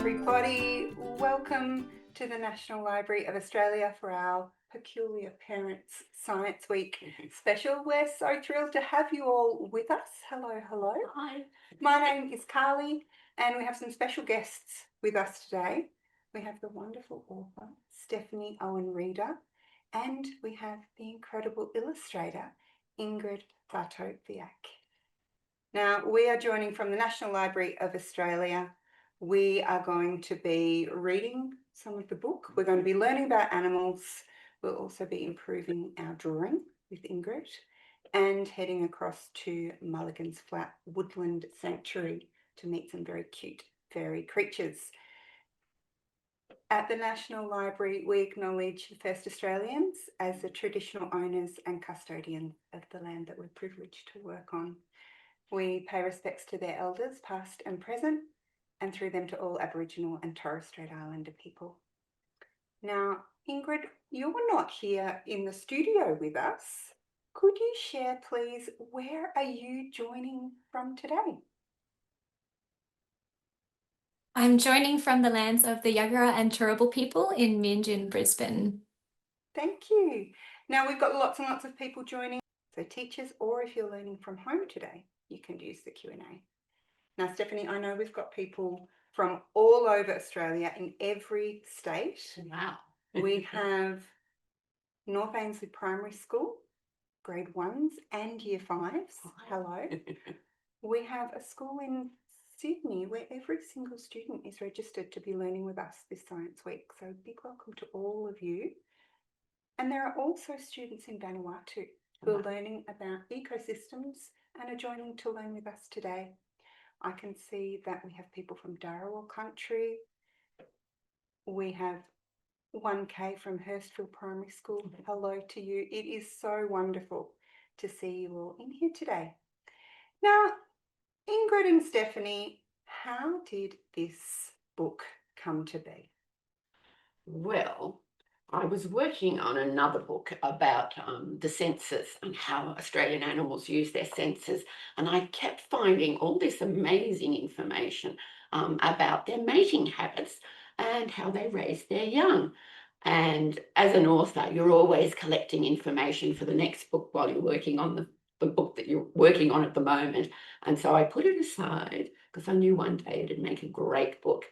everybody. Welcome to the National Library of Australia for our Peculiar Parents Science Week special. We're so thrilled to have you all with us. Hello, hello. Hi. My name is Carly and we have some special guests with us today. We have the wonderful author, Stephanie Owen Reeder, and we have the incredible illustrator, Ingrid Bartkowiak. Now, we are joining from the National Library of Australia. We are going to be reading some of the book. We're going to be learning about animals. We'll also be improving our drawing with Ingrid and heading across to Mulligans Flat Woodland Sanctuary to meet some very cute furry creatures. At the National Library, we acknowledge the First Australians as the traditional owners and custodians of the land that we're privileged to work on. We pay respects to their elders, past and present, and through them to all Aboriginal and Torres Strait Islander people. Now, Ingrid, you're not here in the studio with us. Could you share, please, where are you joining from today? I'm joining from the lands of the Yagara and Turrbal people in Minjin, Brisbane. Thank you. Now, we've got lots and lots of people joining. So teachers, or if you're learning from home today, you can use the Q&A. Now, Stephanie, I know we've got people from all over Australia in every state. Wow. We have North Ainslie Primary School, grade 1s and year 5s. Hello. We have a school in Sydney where every single student is registered to be learning with us this Science Week. So big welcome to all of you. And there are also students in Vanuatu who are learning about ecosystems and are joining to learn with us today. I can see that we have people from Dharawal country. We have 1K from Hurstville Primary School. Hello to you. It is so wonderful to see you all in here today. Now, Ingrid and Stephanie, how did this book come to be? Well, I was working on another book about the senses and how Australian animals use their senses, and I kept finding all this amazing information about their mating habits and how they raise their young. And as an author, you're always collecting information for the next book while you're working on the book that you're working on at the moment. And so I put it aside because I knew one day it'd make a great book.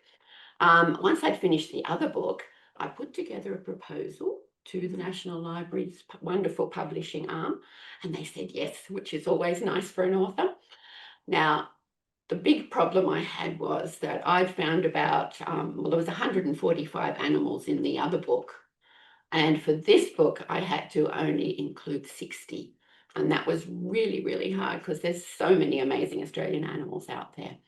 Once I'd finished the other book, I put together a proposal to the National Library's wonderful publishing arm, and they said yes, which is always nice for an author. Now, the big problem I had was that I'd found about, there was 145 animals in the other book, and for this book, I had to only include 60, and that was really, really hard because there's so many amazing Australian animals out there.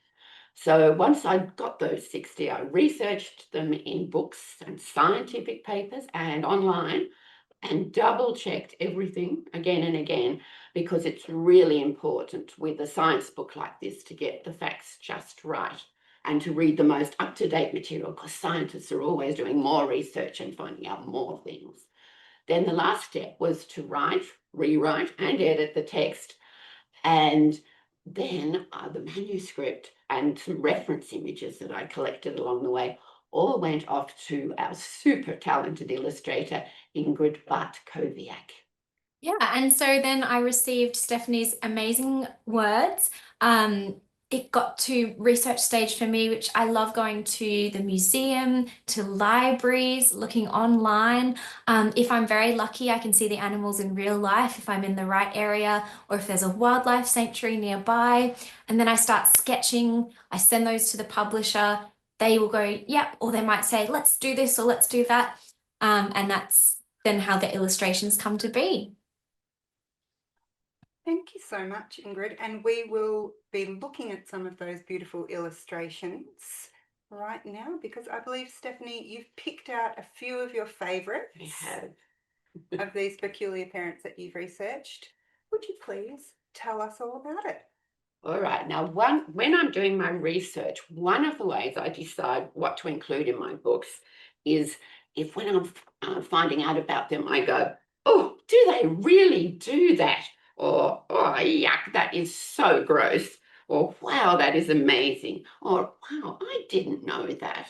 So once I got those 60, I researched them in books and scientific papers and online and double-checked everything again and again, because it's really important with a science book like this to get the facts just right and to read the most up-to-date material, because scientists are always doing more research and finding out more things. Then the last step was to write, rewrite and edit the text, and then the manuscript and some reference images that I collected along the way all went off to our super talented illustrator, Ingrid Bartkowiak. Yeah, and so then I received Stephanie's amazing words. It got to research stage for me, which I love going to the museum, to libraries, looking online. If I'm very lucky, I can see the animals in real life if I'm in the right area or if there's a wildlife sanctuary nearby. And then I start sketching. I send those to the publisher. They will go, yep, or they might say, let's do this or let's do that. And that's then how the illustrations come to be. Thank you so much, Ingrid. And we will be looking at some of those beautiful illustrations right now, because I believe, Stephanie, you've picked out a few of your favourites. I have. Of these peculiar parents that you've researched. Would you please tell us all about it? All right. Now, when I'm doing my research, one of the ways I decide what to include in my books is if when I'm finding out about them, I go, oh, do they really do that? Or, oh, yuck, that is so gross. or wow, that is amazing, or wow, I didn't know that.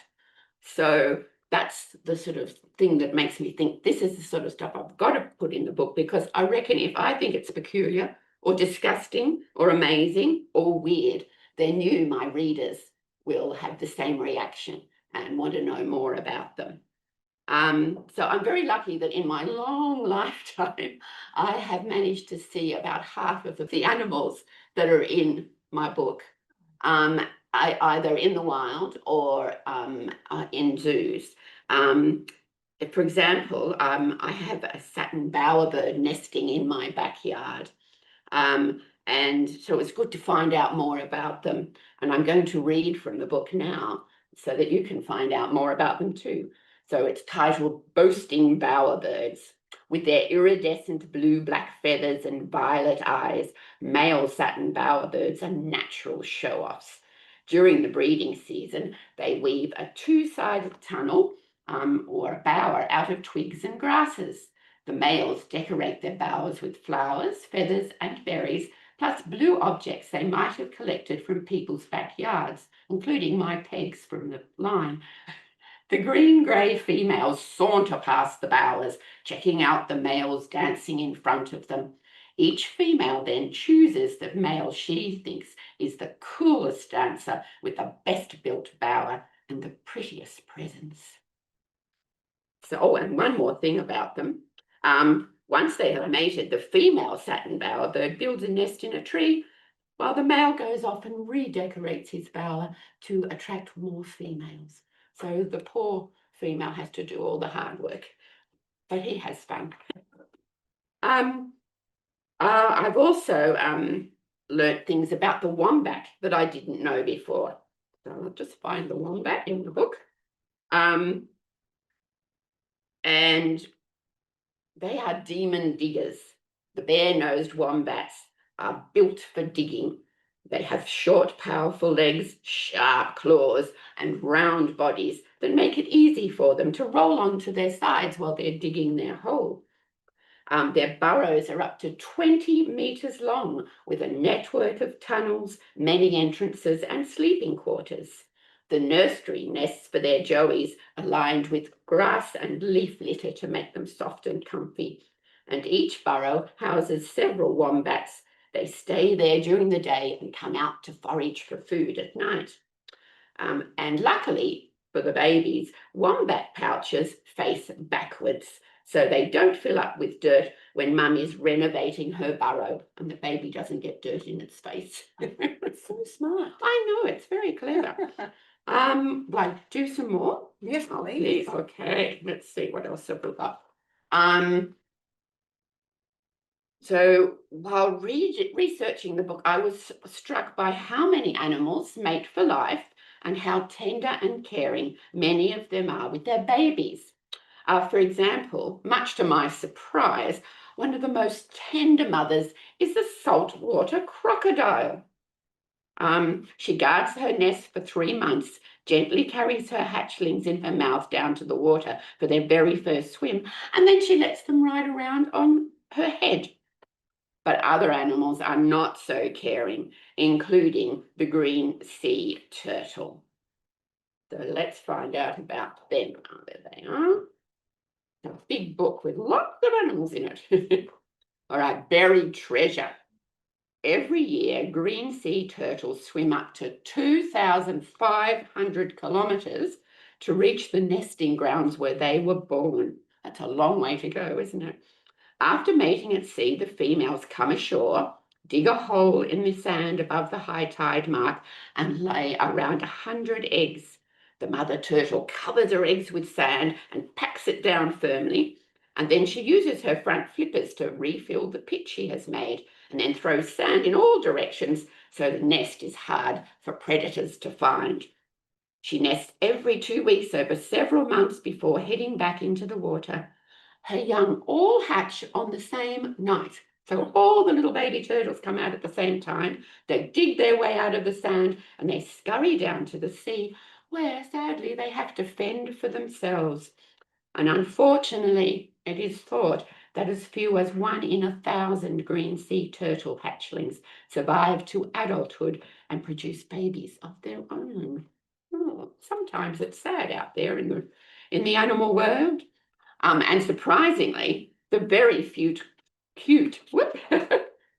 So that's the sort of thing that makes me think this is the sort of stuff I've got to put in the book, because I reckon if I think it's peculiar or disgusting or amazing or weird, then you, my readers, will have the same reaction and want to know more about them. So I'm very lucky that in my long lifetime, I have managed to see about half of the animals that are in my book, either in the wild or in zoos. For example, I have a satin bowerbird nesting in my backyard. And so it's good to find out more about them. And I'm going to read from the book now so that you can find out more about them too. So it's titled Boasting Bowerbirds. With their iridescent blue-black feathers and violet eyes, male satin bowerbirds are natural show-offs. During the breeding season, they weave a two-sided tunnel or a bower out of twigs and grasses. The males decorate their bowers with flowers, feathers, and berries, plus blue objects they might have collected from people's backyards, including my pegs from the line. The green-grey females saunter past the bowers, checking out the males dancing in front of them. Each female then chooses the male she thinks is the coolest dancer with the best-built bower and the prettiest presents. So, oh, and one more thing about them. Once they have mated, the female satin bowerbird builds a nest in a tree, while the male goes off and redecorates his bower to attract more females. So the poor female has to do all the hard work, but he has fun. I've also learnt things about the wombat that I didn't know before. So I'll just find the wombat in the book. And they are demon diggers. The bare-nosed wombats are built for digging. They have short, powerful legs, sharp claws, and round bodies that make it easy for them to roll onto their sides while they're digging their hole. Their burrows are up to 20 metres long, with a network of tunnels, many entrances, and sleeping quarters. The nursery nests for their joeys are lined with grass and leaf litter to make them soft and comfy. And each burrow houses several wombats. They stay there during the day and come out to forage for food at night. And luckily for the babies, wombat pouches face backwards, so they don't fill up with dirt when mum is renovating her burrow and the baby doesn't get dirt in its face. It's so smart. I know, it's very clever. Like, do some more? Yes, please. Okay, let's see what else have we got. So while researching the book, I was struck by how many animals mate for life and how tender and caring many of them are with their babies. For example, much to my surprise, one of the most tender mothers is the saltwater crocodile. She guards her nest for 3 months, gently carries her hatchlings in her mouth down to the water for their very first swim, and then she lets them ride around on her head. But other animals are not so caring, including the green sea turtle. So let's find out about them. Oh, there they are. A big book with lots of animals in it. All right, buried treasure. Every year, green sea turtles swim up to 2,500 kilometres to reach the nesting grounds where they were born. That's a long way to go, isn't it? After mating at sea, the females come ashore, dig a hole in the sand above the high tide mark, and lay around 100 eggs. The mother turtle covers her eggs with sand and packs it down firmly, and then she uses her front flippers to refill the pit she has made, and then throws sand in all directions so the nest is hard for predators to find. She nests every 2 weeks over several months before heading back into the water. Her young all hatch on the same night. So all the little baby turtles come out at the same time. They dig their way out of the sand and they scurry down to the sea, where sadly they have to fend for themselves. And unfortunately, it is thought that as few as 1 in 1,000 green sea turtle hatchlings survive to adulthood and produce babies of their own. Oh, sometimes it's sad out there in the animal world. And surprisingly, the very cute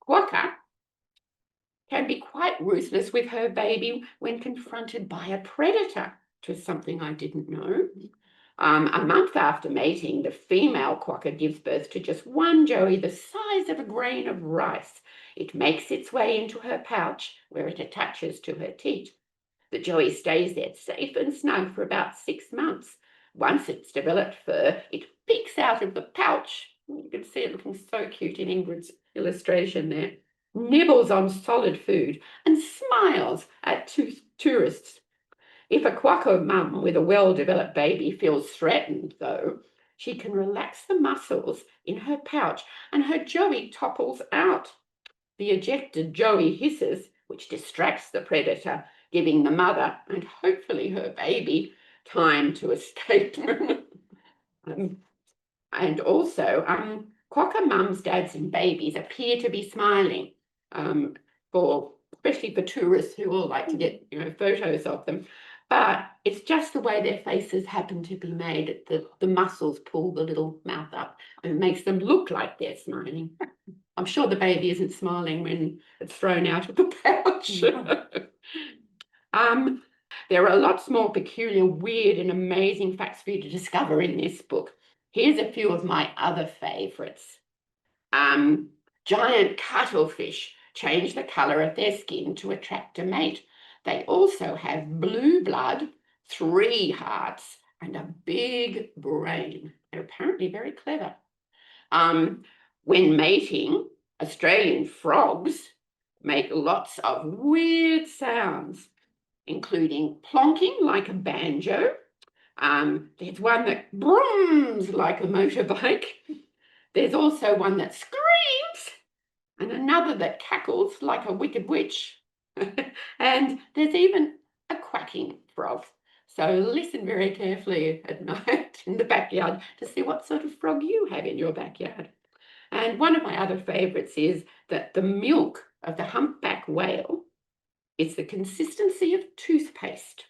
quokka can be quite ruthless with her baby when confronted by a predator, which is something I didn't know. A month after mating, the female quokka gives birth to just one joey the size of a grain of rice. It makes its way into her pouch, where it attaches to her teat. The joey stays there safe and snug for about 6 months. Once it's developed fur, it peeks out of the pouch. You can see it looking so cute in Ingrid's illustration there. Nibbles on solid food and smiles at tourists. If a quokka mum with a well-developed baby feels threatened, though, she can relax the muscles in her pouch and her joey topples out. The ejected joey hisses, which distracts the predator, giving the mother and hopefully her baby time to escape. And also, quokka mums, dads and babies appear to be smiling, especially for tourists who all like to get photos of them. But it's just the way their faces happen to be made. The muscles pull the little mouth up and it makes them look like they're smiling. I'm sure the baby isn't smiling when it's thrown out of the pouch. There are lots more peculiar, weird and amazing facts for you to discover in this book. Here's a few of my other favourites. Giant cuttlefish change the colour of their skin to attract a mate. They also have blue blood, 3 hearts, and a big brain. They're apparently very clever. When mating, Australian frogs make lots of weird sounds, including plonking like a banjo. There's one that brooms like a motorbike. There's also one that screams and another that cackles like a wicked witch. And there's even a quacking frog. So listen very carefully at night in the backyard to see what sort of frog you have in your backyard. And one of my other favourites is that the milk of the humpback whale is the consistency of toothpaste.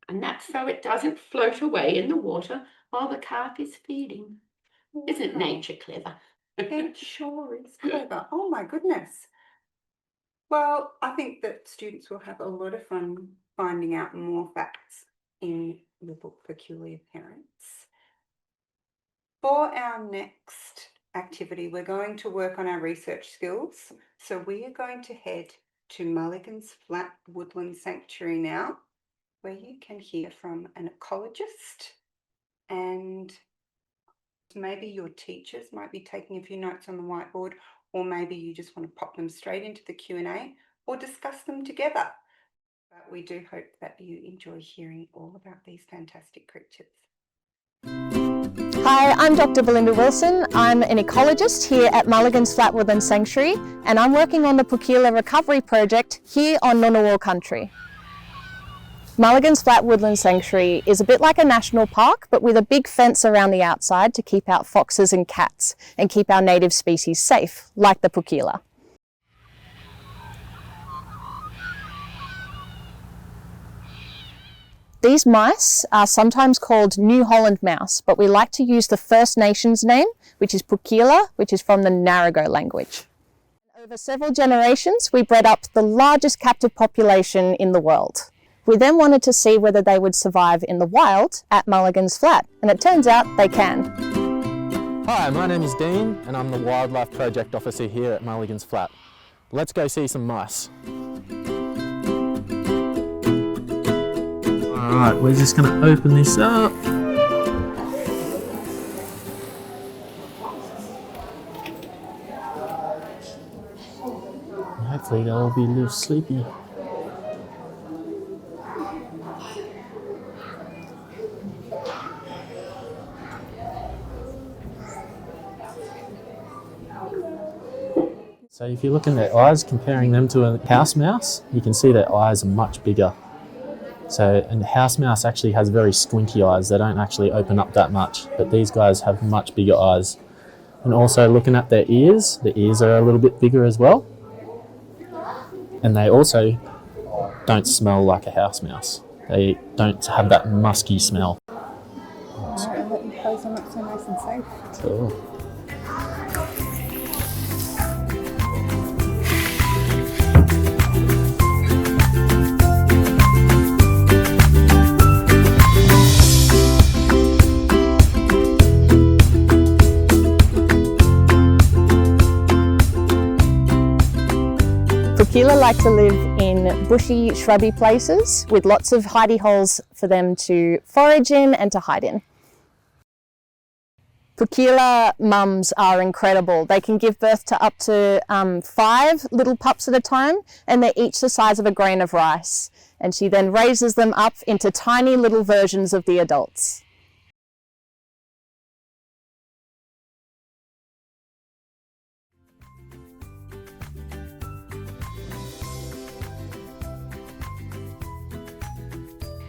And that's so it doesn't float away in the water while the calf is feeding. Isn't nature clever? It sure is clever. Oh my goodness. Well, I think that students will have a lot of fun finding out more facts in the book Peculiar Parents. For our next activity, we're going to work on our research skills. So we are going to head to Mulligans Flat Woodland Sanctuary now, where you can hear from an ecologist, and maybe your teachers might be taking a few notes on the whiteboard, or maybe you just want to pop them straight into the Q&A or discuss them together. But we do hope that you enjoy hearing all about these fantastic creatures. Hi, I'm Dr. Belinda Wilson. I'm an ecologist here at Mulligans Flat Woodland Sanctuary, and I'm working on the Pukila Recovery Project here on Ngunnawal country. Mulligans Flat Woodland Sanctuary is a bit like a national park, but with a big fence around the outside to keep out foxes and cats and keep our native species safe, like the Pukila. These mice are sometimes called New Holland mouse, but we like to use the First Nations name, which is Pukila, which is from the Narragansett language. Over several generations, we bred up the largest captive population in the world. We then wanted to see whether they would survive in the wild at Mulligans Flat, and it turns out they can. Hi, my name is Dean, and I'm the Wildlife Project Officer here at Mulligans Flat. Let's go see some mice. Alright, we're just going to open this up. Hopefully they'll all be a little sleepy. So if you look in their eyes, comparing them to a house mouse, you can see their eyes are much bigger. So, and the house mouse actually has very squinty eyes. They don't actually open up that much, but these guys have much bigger eyes. And also looking at their ears, the ears are a little bit bigger as well. And they also don't smell like a house mouse. They don't have that musky smell. Alright, I'll let you close them up so nice and safe. Cool. Pukila like to live in bushy, shrubby places with lots of hidey holes for them to forage in and to hide in. Pukila mums are incredible. They can give birth to up to 5 little pups at a time, and they're each the size of a grain of rice. And she then raises them up into tiny little versions of the adults.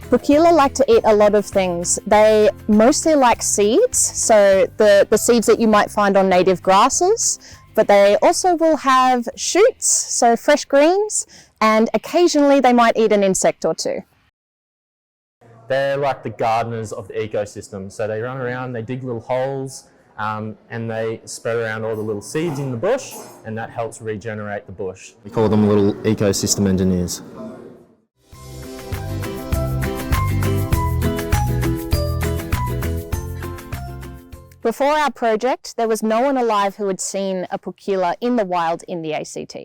Pukila like to eat a lot of things. They mostly like seeds, so the seeds that you might find on native grasses, but they also will have shoots, so fresh greens, and occasionally they might eat an insect or two. They're like the gardeners of the ecosystem. So they run around, they dig little holes, and they spread around all the little seeds in the bush, and that helps regenerate the bush. We call them little ecosystem engineers. Before our project, there was no one alive who had seen a pukila in the wild in the ACT.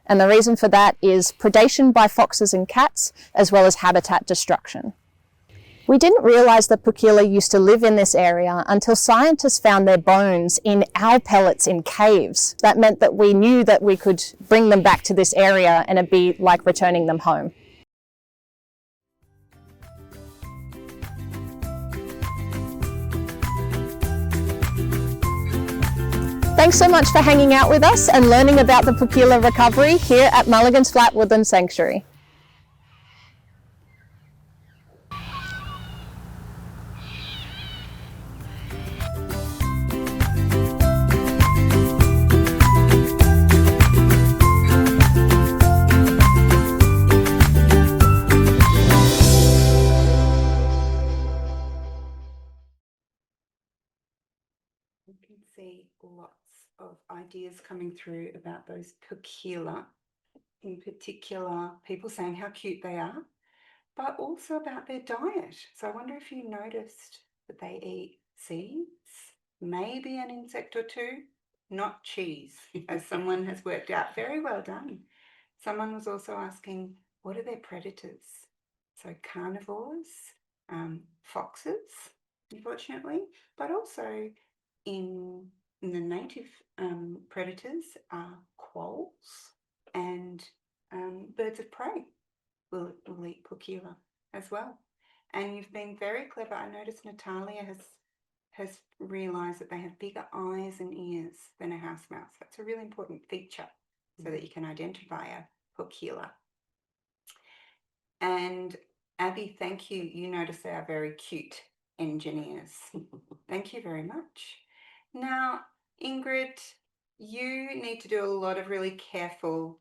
And the reason for that is predation by foxes and cats, as well as habitat destruction. We didn't realise that pukila used to live in this area until scientists found their bones in owl pellets in caves. That meant that we knew that we could bring them back to this area and it'd be like returning them home. Thanks so much for hanging out with us and learning about the pukila recovery here at Mulligans Flat Woodland Sanctuary. You can see lots of ideas coming through about those pukila, in particular, people saying how cute they are, but also about their diet. So I wonder if you noticed that they eat seeds, maybe an insect or two, not cheese, as someone has worked out. Very well done. Someone was also asking, what are their predators? So carnivores, foxes, unfortunately, but also in the native predators are quolls and birds of prey will eat pukila as well. And you've been very clever. I noticed Natalia has realised that they have bigger eyes and ears than a house mouse. That's a really important feature so that you can identify a pukila. And Abby, thank you. You notice they are very cute engineers. Thank you very much. Now, Ingrid, you need to do a lot of really careful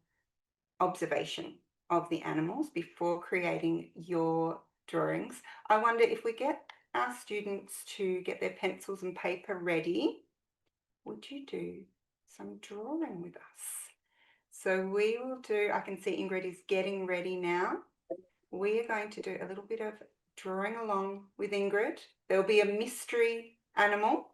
observation of the animals before creating your drawings. I wonder if we get our students to get their pencils and paper ready, would you do some drawing with us? So we will do, I can see Ingrid is getting ready now. We are going to do a little bit of drawing along with Ingrid. There'll be a mystery animal.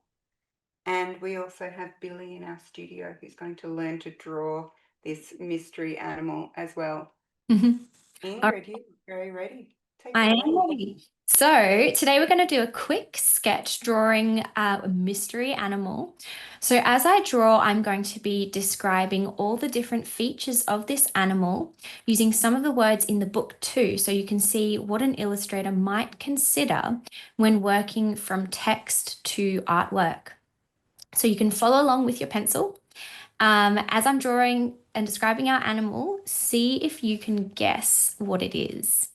And we also have Billy in our studio who's going to learn to draw this mystery animal as well. Ingrid, you're very ready. I am ready. So today we're going to do a quick sketch drawing a mystery animal. So as I draw, I'm going to be describing all the different features of this animal using some of the words in the book too, so you can see what an illustrator might consider when working from text to artwork. So you can follow along with your pencil. As I'm drawing and describing our animal, see if you can guess what it is.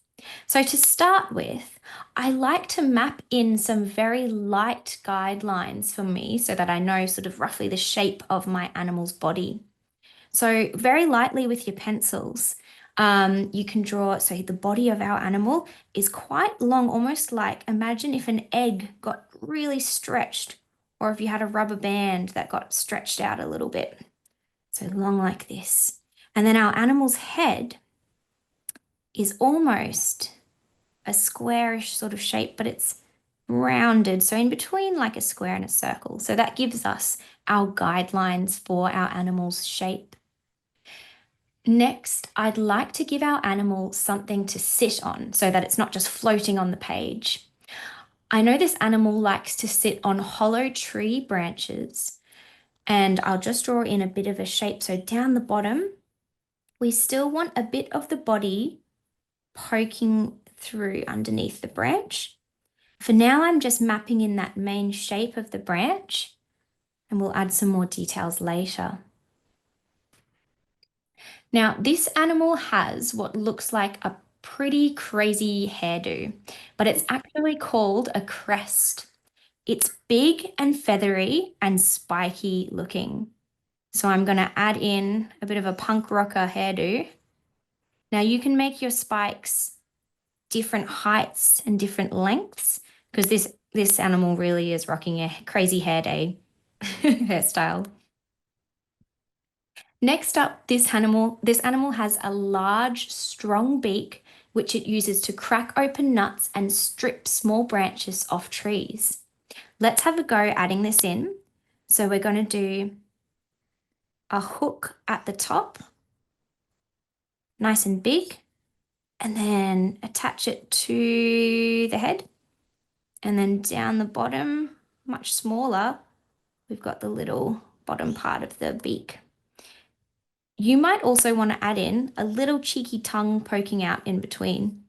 So to start with, I like to map in some very light guidelines for me so that I know sort of roughly the shape of my animal's body. So very lightly with your pencils, You can draw, so the body of our animal is quite long, almost like imagine if an egg got really stretched, or if you had a rubber band that got stretched out a little bit. So long like this. And then our animal's head is almost a squarish sort of shape, but it's rounded. So in between like a square and a circle. So that gives us our guidelines for our animal's shape. Next, I'd like to give our animal something to sit on so that it's not just floating on the page. I know this animal likes to sit on hollow tree branches, and I'll just draw in a bit of a shape. So down the bottom, we still want a bit of the body poking through underneath the branch. For now, I'm just mapping in that main shape of the branch, and we'll add some more details later. Now, this animal has what looks like a pretty crazy hairdo, but it's actually called a crest. It's big and feathery and spiky looking. So I'm going to add in a bit of a punk rocker hairdo. Now you can make your spikes different heights and different lengths because this animal really is rocking a crazy hair day hairstyle. Next up, this animal has a large, strong beak, which it uses to crack open nuts and strip small branches off trees. Let's have a go adding this in. So we're going to do a hook at the top, nice and big, and then attach it to the head. And then down the bottom, much smaller, we've got the little bottom part of the beak. You might also want to add in a little cheeky tongue poking out in between.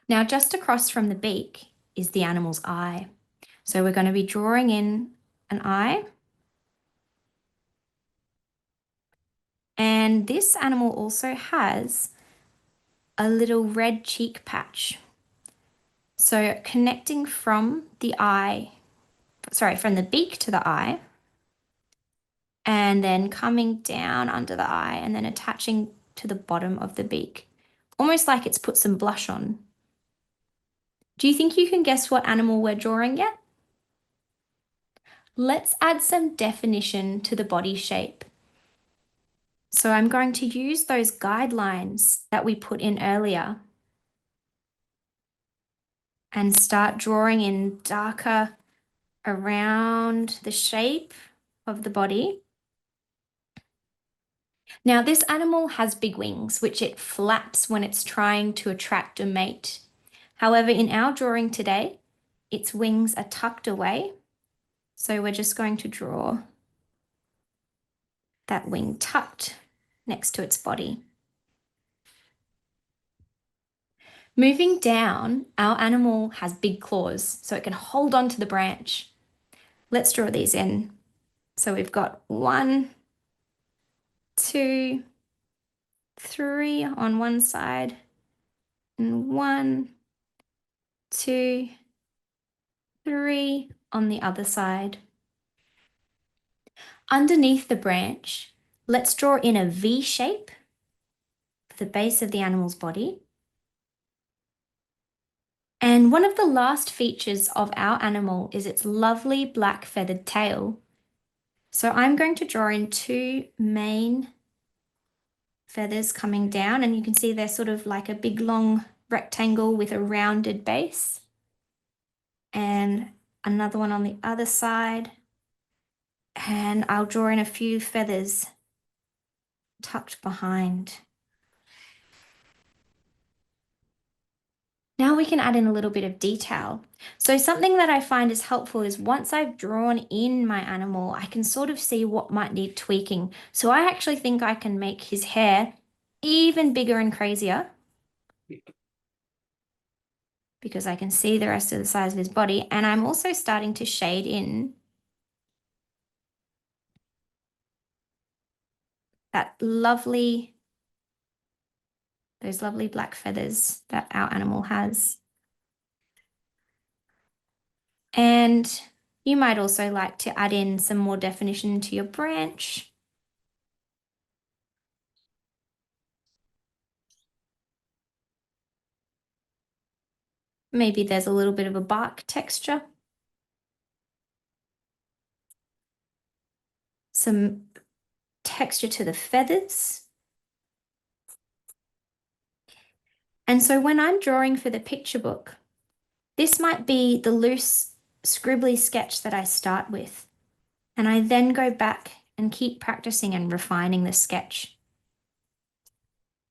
Now, just across from the beak is the animal's eye. So we're going to be drawing in an eye. And this animal also has a little red cheek patch. So connecting from the beak to the eye, and then coming down under the eye and then attaching to the bottom of the beak, almost like it's put some blush on. Do you think you can guess what animal we're drawing yet? Let's add some definition to the body shape. So I'm going to use those guidelines that we put in earlier and start drawing in darker around the shape of the body. Now, this animal has big wings, which it flaps when it's trying to attract a mate. However, in our drawing today, its wings are tucked away. So we're just going to draw that wing tucked next to its body. Moving down, our animal has big claws, so it can hold on to the branch. Let's draw these in. So we've got 1, 2, 3 on one side, and 1, 2, 3 on the other side. Underneath the branch, let's draw in a V shape for the base of the animal's body. And one of the last features of our animal is its lovely black feathered tail. So I'm going to draw in 2 main feathers coming down, and you can see they're sort of like a big long rectangle with a rounded base. And another one on the other side. And I'll draw in a few feathers tucked behind. Now we can add in a little bit of detail. So something that I find is helpful is once I've drawn in my animal, I can sort of see what might need tweaking. So I actually think I can make his hair even bigger and crazier because I can see the rest of the size of his body. And I'm also starting to shade in those lovely black feathers that our animal has. And you might also like to add in some more definition to your branch. Maybe there's a little bit of a bark texture. Some texture to the feathers. And so when I'm drawing for the picture book, this might be the loose scribbly sketch that I start with. And I then go back and keep practicing and refining the sketch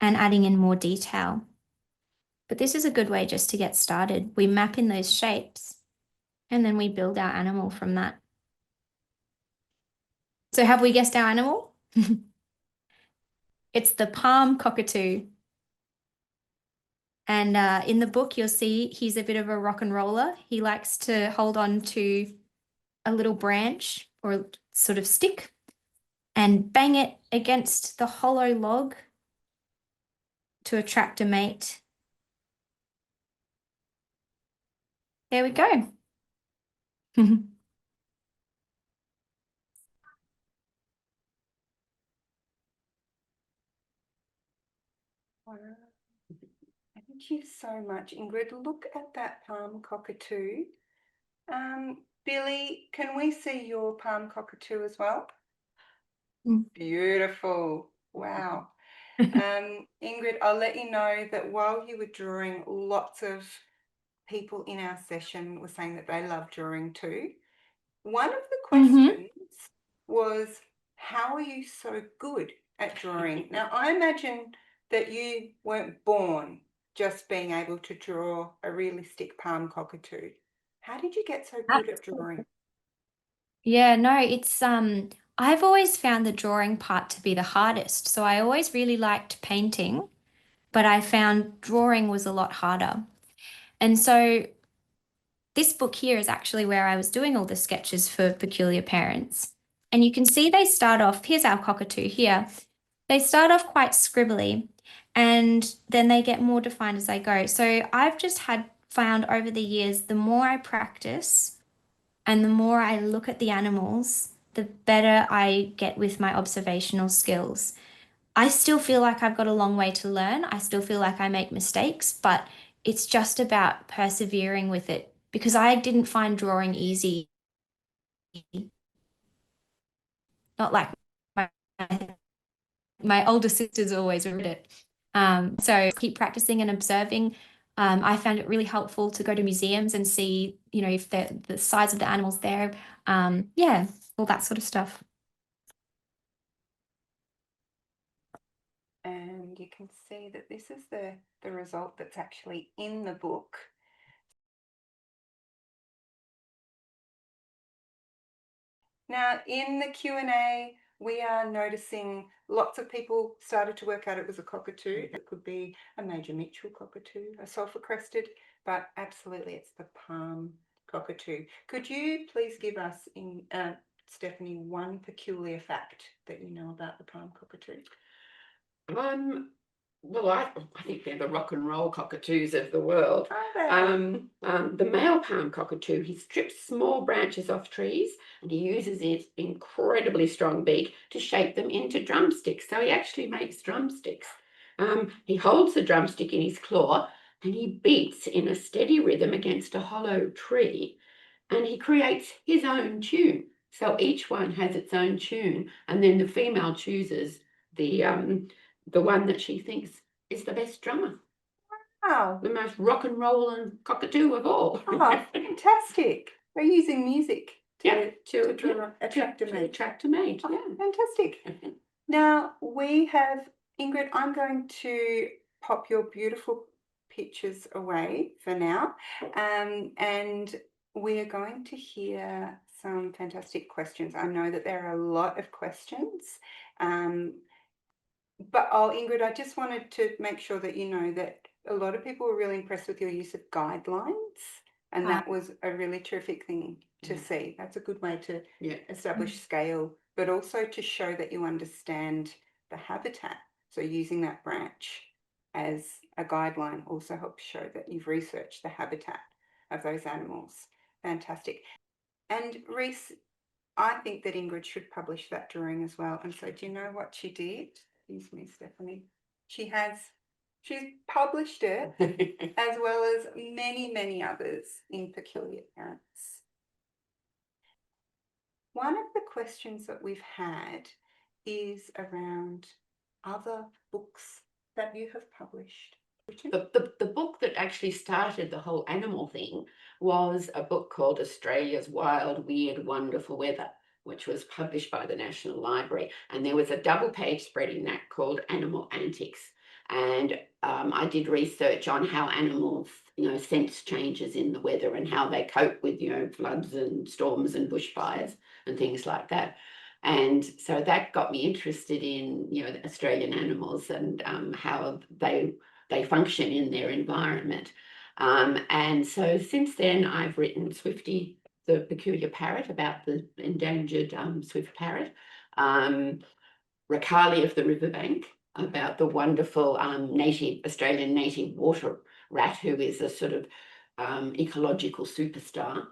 and adding in more detail. But this is a good way just to get started. We map in those shapes and then we build our animal from that. So have we guessed our animal? It's the palm cockatoo. And in the book, you'll see he's a bit of a rock and roller. He likes to hold on to a little branch or a sort of stick and bang it against the hollow log to attract a mate. There we go. Wow. Thank you so much, Ingrid. Look at that palm cockatoo. Billy, can we see your palm cockatoo as well? Beautiful. Wow. Ingrid, I'll let you know that while you were drawing, lots of people in our session were saying that they love drawing too. One of the questions was, how are you so good at drawing? Now, I imagine that you weren't born just being able to draw a realistic palm cockatoo. How did you get so good at drawing? Yeah, no, it's I've always found the drawing part to be the hardest. So I always really liked painting, but I found drawing was a lot harder. And so this book here is actually where I was doing all the sketches for Peculiar Parents. And you can see they start off, here's our cockatoo here. They start off quite scribbly and then they get more defined as I go. So I've just found over the years, the more I practice and the more I look at the animals, the better I get with my observational skills. I still feel like I've got a long way to learn. I still feel like I make mistakes, but it's just about persevering with it because I didn't find drawing easy. Not like my older sisters always read it. So keep practicing and observing. I found it really helpful to go to museums and see, you know, if the size of the animals there. Yeah, all that sort of stuff. And you can see that this is the result that's actually in the book. Now, in the Q&A, we are noticing lots of people started to work out it was a cockatoo. It could be a Major Mitchell cockatoo, a sulphur-crested, but absolutely it's the palm cockatoo. Could you please give us, Stephanie, one peculiar fact that you know about the palm cockatoo? Well, I think they're the rock and roll cockatoos of the world. Are they? The male palm cockatoo, he strips small branches off trees and he uses his incredibly strong beak to shape them into drumsticks. So he actually makes drumsticks. He holds the drumstick in his claw and he beats in a steady rhythm against a hollow tree and he creates his own tune. So each one has its own tune and then the female chooses the one that she thinks is the best drummer. Wow. The most rock and roll and cockatoo of all. Oh, fantastic. They're using music to attract a mate. Attract a mate, Oh, yeah. fantastic. Now we have, Ingrid, I'm going to pop your beautiful pictures away for now. And we are going to hear some fantastic questions. I know that there are a lot of questions. But Ingrid, I just wanted to make sure that you know that a lot of people were really impressed with your use of guidelines, and that was a really terrific thing to see. That's a good way to establish scale, but also to show that you understand the habitat. So using that branch as a guideline also helps show that you've researched the habitat of those animals. Fantastic. And Reese, I think that Ingrid should publish that drawing as well. And so do you know what she did? Excuse me, Stephanie. She has She's published it as well as many, many others in Peculiar Parents. One of the questions that we've had is around other books that you have published. The book that actually started the whole animal thing was a book called Australia's Wild, Weird, Wonderful Weather, which was published by the National Library. And there was a double-page spread in that called Animal Antics. And I did research on how animals, sense changes in the weather and how they cope with, floods and storms and bushfires and things like that. And so that got me interested in, the Australian animals and how they function in their environment. And so since then, I've written Swifty, the Peculiar Parrot, about the endangered swift parrot, Rakali of the Riverbank, about the wonderful Australian native water rat, who is a sort of ecological superstar.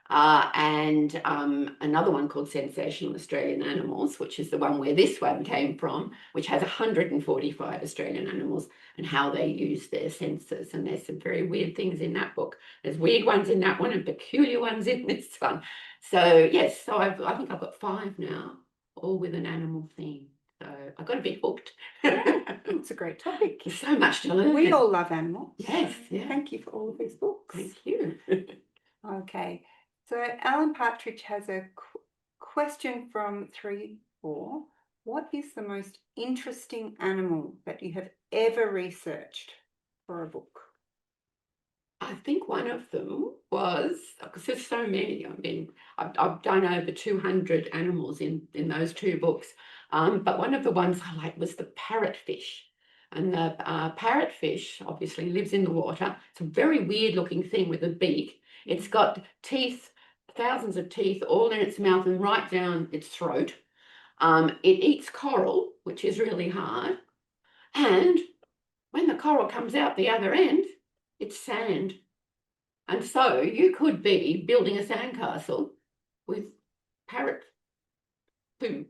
And another one called Sensational Australian Animals, which is the one where this one came from, which has 145 Australian animals and how they use their senses. And there's some very weird things in that book. There's weird ones in that one and peculiar ones in this one. So yes, so I think I've got 5 now, all with an animal theme. So I got a bit hooked. It's a great topic. There's so much to learn. We all love animals. Yes, yeah. Thank you for all of these books. Thank you. Okay, so Alan Partridge has a question from 3-4. What is the most interesting animal that you have ever researched for a book? I think one of them was, because there's so many, I've done over 200 animals in those 2 books, but one of the ones I liked was the parrotfish. And the parrotfish obviously lives in the water. It's a very weird looking thing with a beak. It's got teeth, thousands of teeth, all in its mouth and right down its throat. It eats coral, which is really hard. And when the coral comes out the other end, it's sand. And so you could be building a sandcastle with parrotfish poo.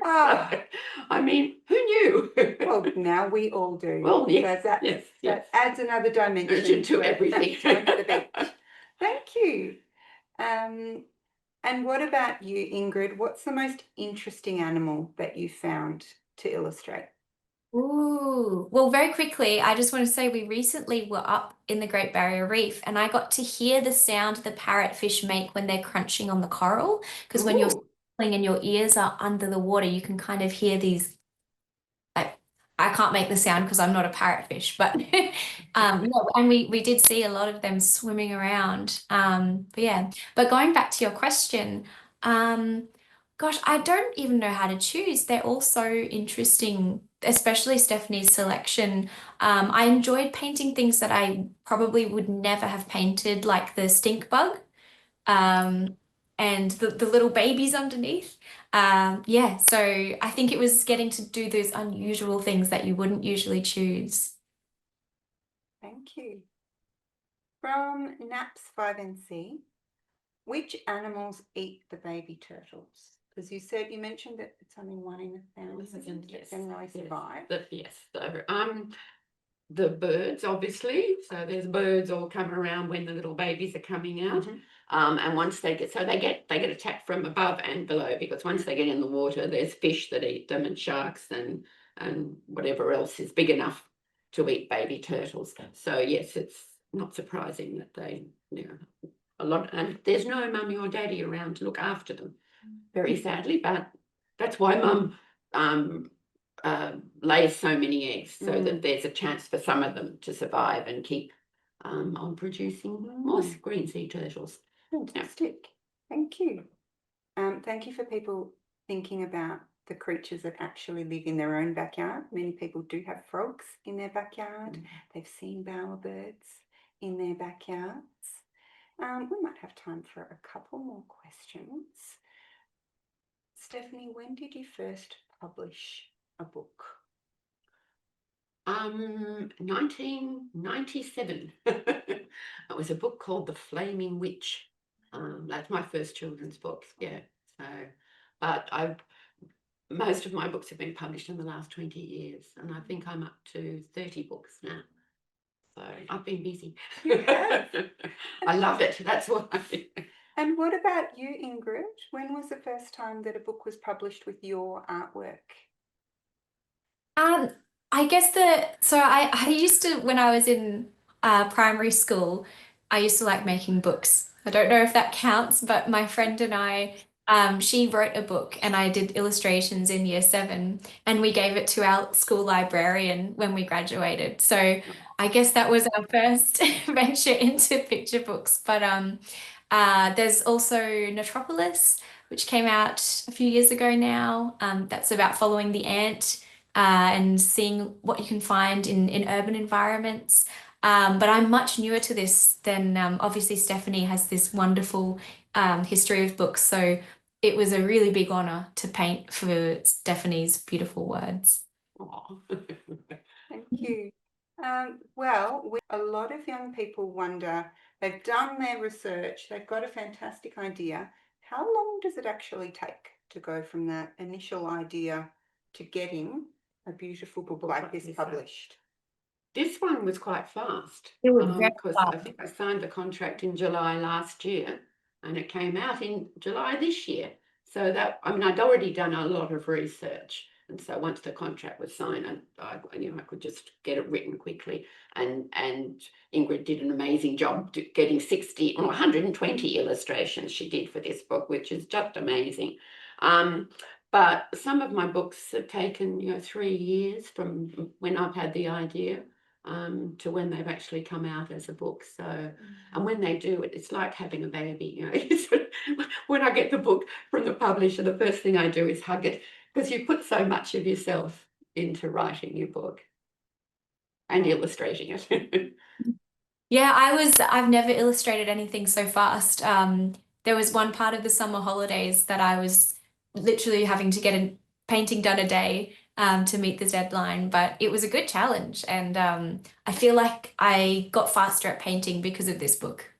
Ah. I mean, who knew? Well, now we all do. Well, yes, So that adds another dimension to everything. going to the beach. Thank you. And what about you, Ingrid? What's the most interesting animal that you found to illustrate? Ooh, well, very quickly, I just want to say we recently were up in the Great Barrier Reef and I got to hear the sound the parrotfish make when they're crunching on the coral. Because when you're snorkeling and your ears are under the water, you can kind of hear these. I can't make the sound because I'm not a parrotfish, but no, and we did see a lot of them swimming around. But yeah, but going back to your question, gosh, I don't even know how to choose. They're all so interesting, especially Stephanie's selection. I enjoyed painting things that I probably would never have painted, like the stink bug, and the little babies underneath. Yeah, so I think it was getting to do those unusual things that you wouldn't usually choose. Thank you. From Naps 5NC, which animals eat the baby turtles? Because you mentioned that it's only 1 in 1,000 that generally survive. Yes. So the birds, obviously. So there's birds all come around when the little babies are coming out. And once they get attacked from above and below, because once they get in the water, there's fish that eat them and sharks and whatever else is big enough to eat baby turtles. So yes, it's not surprising that they, a lot, and there's no mummy or daddy around to look after them, very sadly, but that's why mum lays so many eggs, so that there's a chance for some of them to survive and keep on producing more green sea turtles. Fantastic. Thank you. Thank you for people thinking about the creatures that actually live in their own backyard. Many people do have frogs in their backyard. They've seen bowerbirds in their backyards. We might have time for a couple more questions. Stephanie, when did you first publish a book? 1997. It was a book called The Flaming Witch. That's my first children's book. Yeah. So, but most of my books have been published in the last 20 years, and I think I'm up to 30 books now. So I've been busy. You have. I love it. That's why. And what about you, Ingrid? When was the first time that a book was published with your artwork? I guess I used to, when I was in primary school, I used to like making books. I don't know if that counts, but my friend and I, she wrote a book and I did illustrations in year 7 and we gave it to our school librarian when we graduated. So I guess that was our first venture into picture books. But there's also Metropolis, which came out a few years ago now. That's about following the ant and seeing what you can find in urban environments. But I'm much newer to this than obviously Stephanie has this wonderful history of books. So it was a really big honor to paint for Stephanie's beautiful words. Aw. Thank you. A lot of young people wonder, they've done their research, they've got a fantastic idea. How long does it actually take to go from that initial idea to getting a beautiful book like this published? This one was quite fast. It was very because fast. I think I signed the contract in July last year, and it came out in July this year. So that, I mean, I'd already done a lot of research, and so once the contract was signed, I could just get it written quickly. And Ingrid did an amazing job getting 60 or 120 illustrations she did for this book, which is just amazing. But some of my books have taken 3 years from when I've had the idea to when they've actually come out as a book. So, and when they do it, it's like having a baby. When I get the book from the publisher, the first thing I do is hug it, because you put so much of yourself into writing your book and illustrating it. Yeah, I've never illustrated anything so fast. There was one part of the summer holidays that I was literally having to get a painting done a day to meet the deadline, but it was a good challenge, and I feel like I got faster at painting because of this book.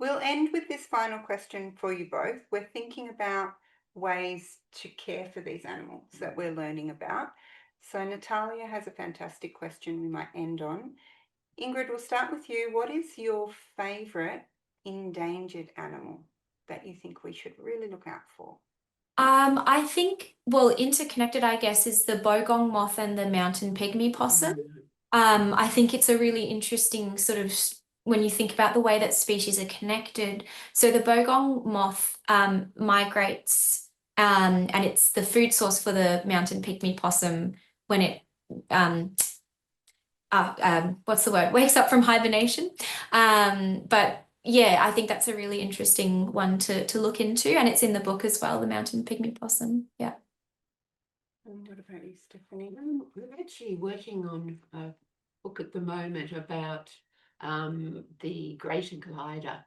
We'll end with this final question for you both. We're thinking about ways to care for these animals that we're learning about. So Natalia has a fantastic question we might end on. Ingrid, we'll start with you. What is your favourite endangered animal that you think we should really look out for? I think, well, interconnected, I guess, is the bogong moth and the mountain pygmy possum. I think it's a really interesting sort of when you think about the way that species are connected. So the bogong moth migrates, and it's the food source for the mountain pygmy possum when it what's the word? Wakes up from hibernation. But yeah, I think that's a really interesting one to look into, and it's in the book as well, the mountain pygmy possum. Yeah. And what about you, Stephanie? We're actually working on a book at the moment about the greater glider,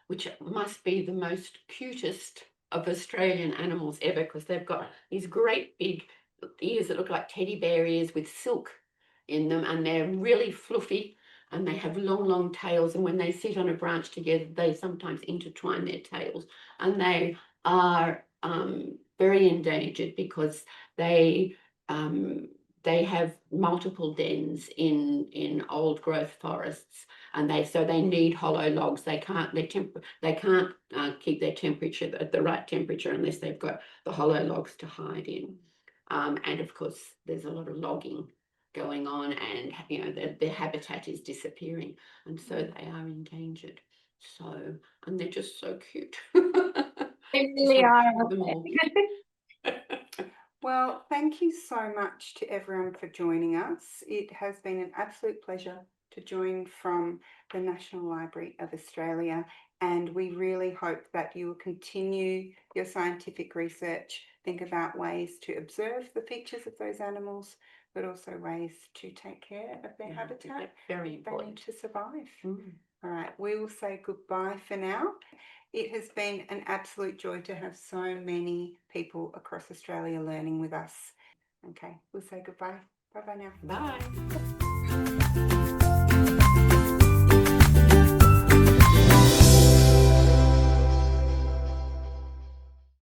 which must be the most cutest of Australian animals ever, because they've got these great big ears that look like teddy bear ears with silk in them, and they're really fluffy, and they have long tails, and when they sit on a branch together they sometimes intertwine their tails, and they are very endangered because they have multiple dens in old growth forests, and they need hollow logs. They can't keep their temperature at the right temperature unless they've got the hollow logs to hide in. And of course there's a lot of logging going on, and their habitat is disappearing, and so they are endangered. So, and they're just so cute. They really are. Well, thank you so much to everyone for joining us. It has been an absolute pleasure to join from the National Library of Australia, and we really hope that you will continue your scientific research, think about ways to observe the features of those animals, but also ways to take care of their habitat. Very They important need to survive. All right, we will say goodbye for now. It has been an absolute joy to have so many people across Australia learning with us. Okay, we'll say goodbye. Bye-bye now. Bye.